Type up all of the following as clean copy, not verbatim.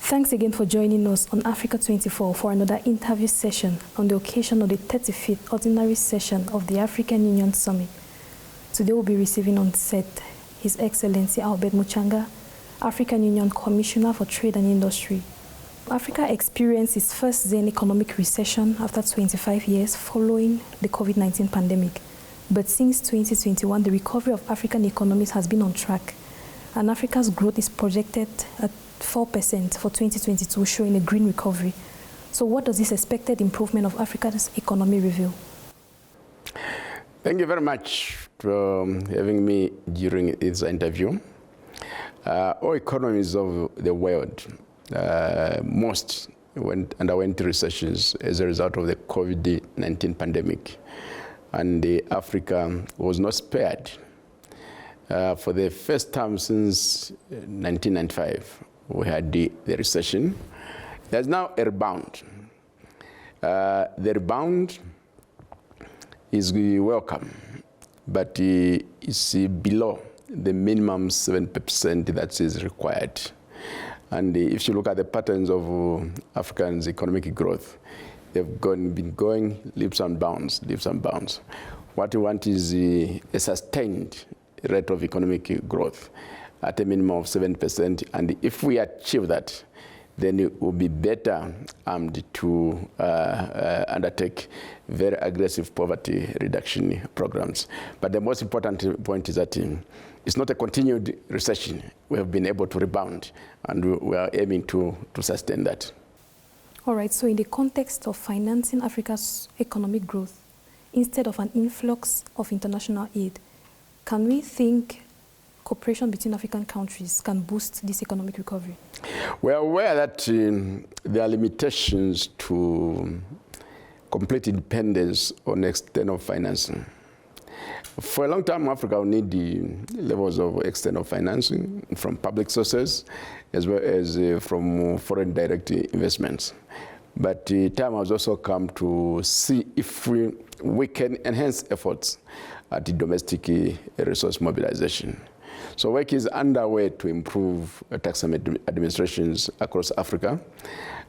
Thanks again for joining us on Africa 24 for another interview session on the occasion of the 35th Ordinary Session of the African Union Summit. Today we'll be receiving on set His Excellency Albert Muchanga, African Union Commissioner for Trade and Industry. Africa experienced its first Zen economic recession after 25 years following the COVID-19 pandemic. But since 2021, the recovery of African economies has been on track, and Africa's growth is projected at 4% for 2022, showing a green recovery. So what does this expected improvement of Africa's economy reveal? Thank you very much for having me during this interview. All economies of the world, most underwent recessions as a result of the COVID-19 pandemic. And Africa was not spared. For the first time since 1995, we had the recession. There's now a rebound. The rebound is welcome, but it's below the minimum 7% that is required. And if you look at the patterns of Africans' economic growth, they've been going leaps and bounds, leaps and bounds. What we want is a sustained rate of economic growth at a minimum of 7%. And if we achieve that, then it will be better armed to undertake very aggressive poverty reduction programs. But the most important point is that it's not a continued recession. We have been able to rebound, and we are aiming to sustain that. All right, so in the context of financing Africa's economic growth, instead of an influx of international aid, can we think cooperation between African countries can boost this economic recovery? We are aware that there are limitations to complete independence on external financing. For a long time, Africa will need the levels of external financing from public sources as well as from foreign direct investments. But time has also come to see if we can enhance efforts at the domestic resource mobilization. So work is underway to improve tax administrations across Africa,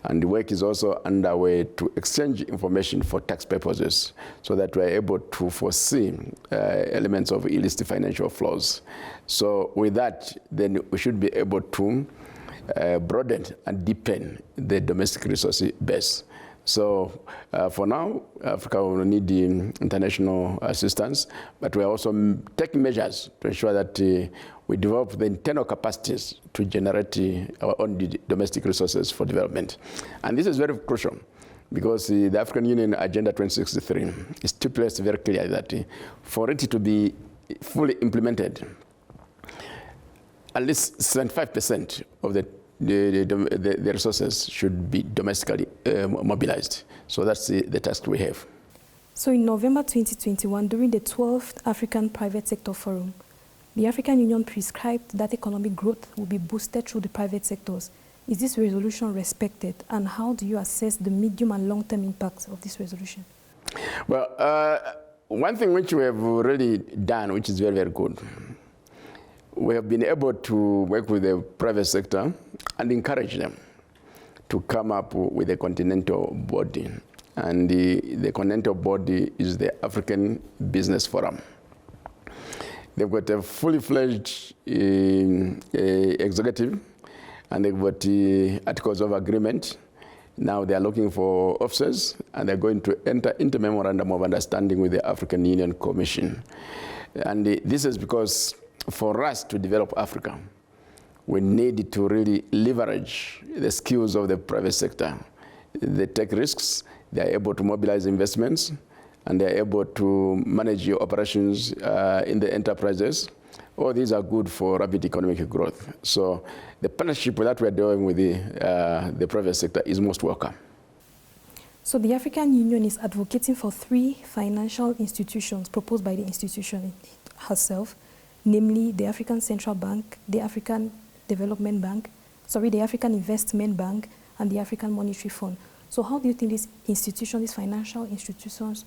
and the work is also underway to exchange information for tax purposes so that we are able to foresee elements of illicit financial flows. So with that, then we should be able to broaden and deepen the domestic resource base. So for now, Africa will need the international assistance, but we are also taking measures to ensure that we develop the internal capacities to generate our own domestic resources for development. And this is very crucial because the African Union Agenda 2063 stipulates very clearly that for it to be fully implemented, at least 75% of the resources should be domestically mobilized. So that's the task we have. So in November 2021, during the 12th African Private Sector Forum, the African Union prescribed that economic growth will be boosted through the private sectors. Is this resolution respected, and how do you assess the medium and long-term impacts of this resolution? Well, one thing which we have already done, which is very, very good, we have been able to work with the private sector and encourage them to come up with a continental body. And the continental body is the African Business Forum. They've got a fully fledged executive, and they've got articles of agreement. Now they are looking for officers, and they're going to enter into memorandum of understanding with the African Union Commission. And this is because for us to develop Africa, we need to really leverage the skills of the private sector. They take risks, they are able to mobilize investments, and they are able to manage your operations in the enterprises. All these are good for rapid economic growth. So the partnership that we're doing with the private sector is most welcome. So the African Union is advocating for 3 financial institutions proposed by the institution herself, namely the African Central Bank, the African Development Bank, the African Investment Bank, and the African Monetary Fund. So how do you think these financial institutions,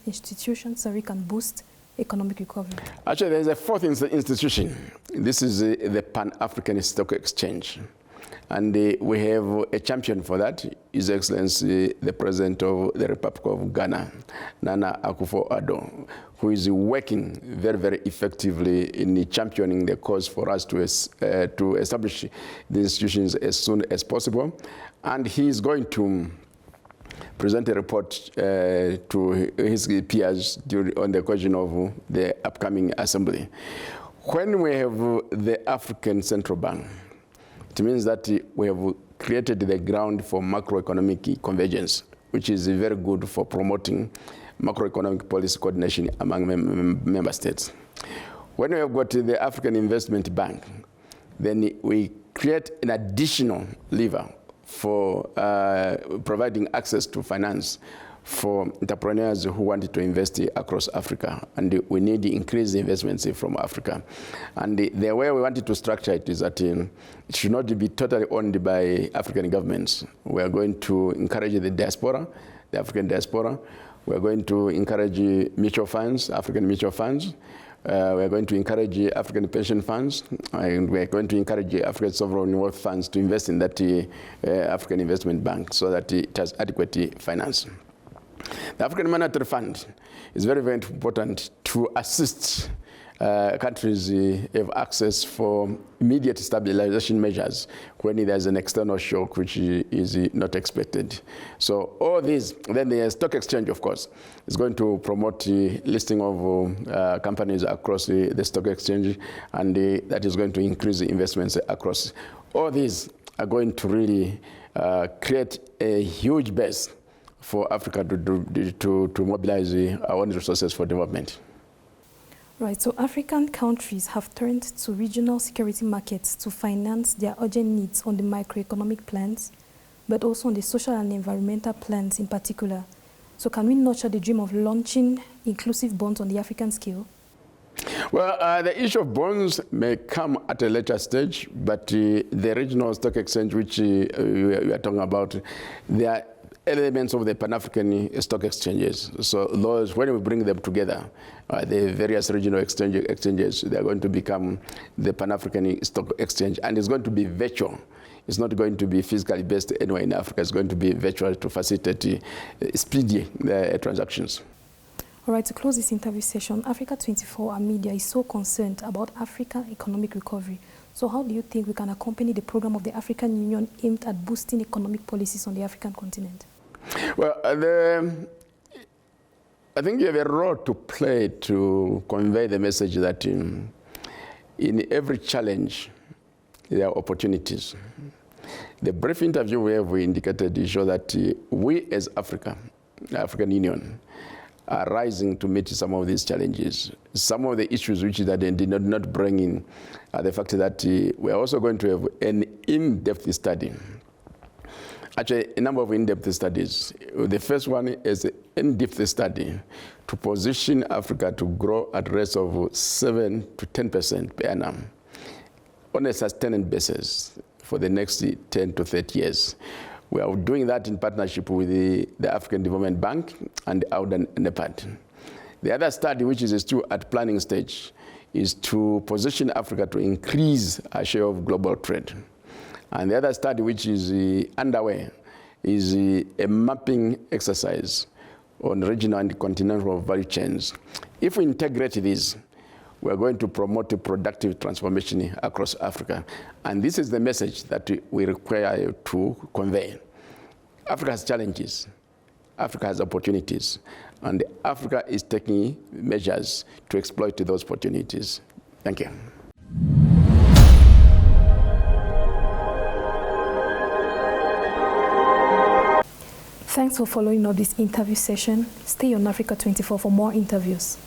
can boost economic recovery? Actually, there's a 4th institution. This is the Pan-African Stock Exchange. And we have a champion for that, His Excellency, the President of the Republic of Ghana, Nana Akufo-Addo, who is working very, very effectively in championing the cause for us to establish the institutions as soon as possible. And he is going to present a report to his peers on the occasion of the upcoming assembly. When we have the African Central Bank, it means that we have created the ground for macroeconomic convergence, which is very good for promoting macroeconomic policy coordination among member states. When we have got the African Investment Bank, then we create an additional lever for providing access to finance for entrepreneurs who want to invest across Africa. And we need increased investments from Africa. And the way we wanted to structure it is that it should not be totally owned by African governments. We are going to encourage the diaspora, the African diaspora. We are going to encourage mutual funds, African mutual funds. We are going to encourage African pension funds, and we are going to encourage African sovereign wealth funds to invest in that African Investment Bank so that it has adequate finance. The African Monetary Fund is very, very important to assist countries have access for immediate stabilization measures when there's an external shock which is not expected. So all these, then the stock exchange, of course, is going to promote the listing of companies across the stock exchange, and that is going to increase the investments across. All these are going to really create a huge base for Africa to mobilize our own resources for development. Right, so African countries have turned to regional security markets to finance their urgent needs on the macroeconomic plans, but also on the social and environmental plans in particular. So can we nurture the dream of launching inclusive bonds on the African scale? Well, the issue of bonds may come at a later stage, but the regional stock exchange, which we are talking about, they are elements of the Pan-African stock exchanges. So those, when we bring them together, the various regional exchanges, they are going to become the Pan-African stock exchange, and it's going to be virtual. It's not going to be physically based anywhere in Africa. It's going to be virtual to facilitate speedy transactions. All right, to close this interview session, Africa 24, our media, is so concerned about African economic recovery. So how do you think we can accompany the program of the African Union aimed at boosting economic policies on the African continent? Well, I think you have a role to play to convey the message that in every challenge, there are opportunities. The brief interview we indicated to show that we as Africa, the African Union, are rising to meet some of these challenges. Some of the issues which that they did not bring in the fact that we are also going to have an in-depth study. Actually, a number of in-depth studies. The first one is an in-depth study to position Africa to grow at rates of 7 to 10% per annum on a sustained basis for the next 10 to 30 years. We are doing that in partnership with the African Development Bank and AUDA and NEPAD. The other study, which is still at planning stage, is to position Africa to increase our share of global trade. And the other study, which is underway, is a mapping exercise on regional and continental value chains. If we integrate these, we are going to promote a productive transformation across Africa. And this is the message that we require to convey. Africa has challenges. Africa has opportunities. And Africa is taking measures to exploit those opportunities. Thank you. Thanks for following up this interview session. Stay on Africa 24 for more interviews.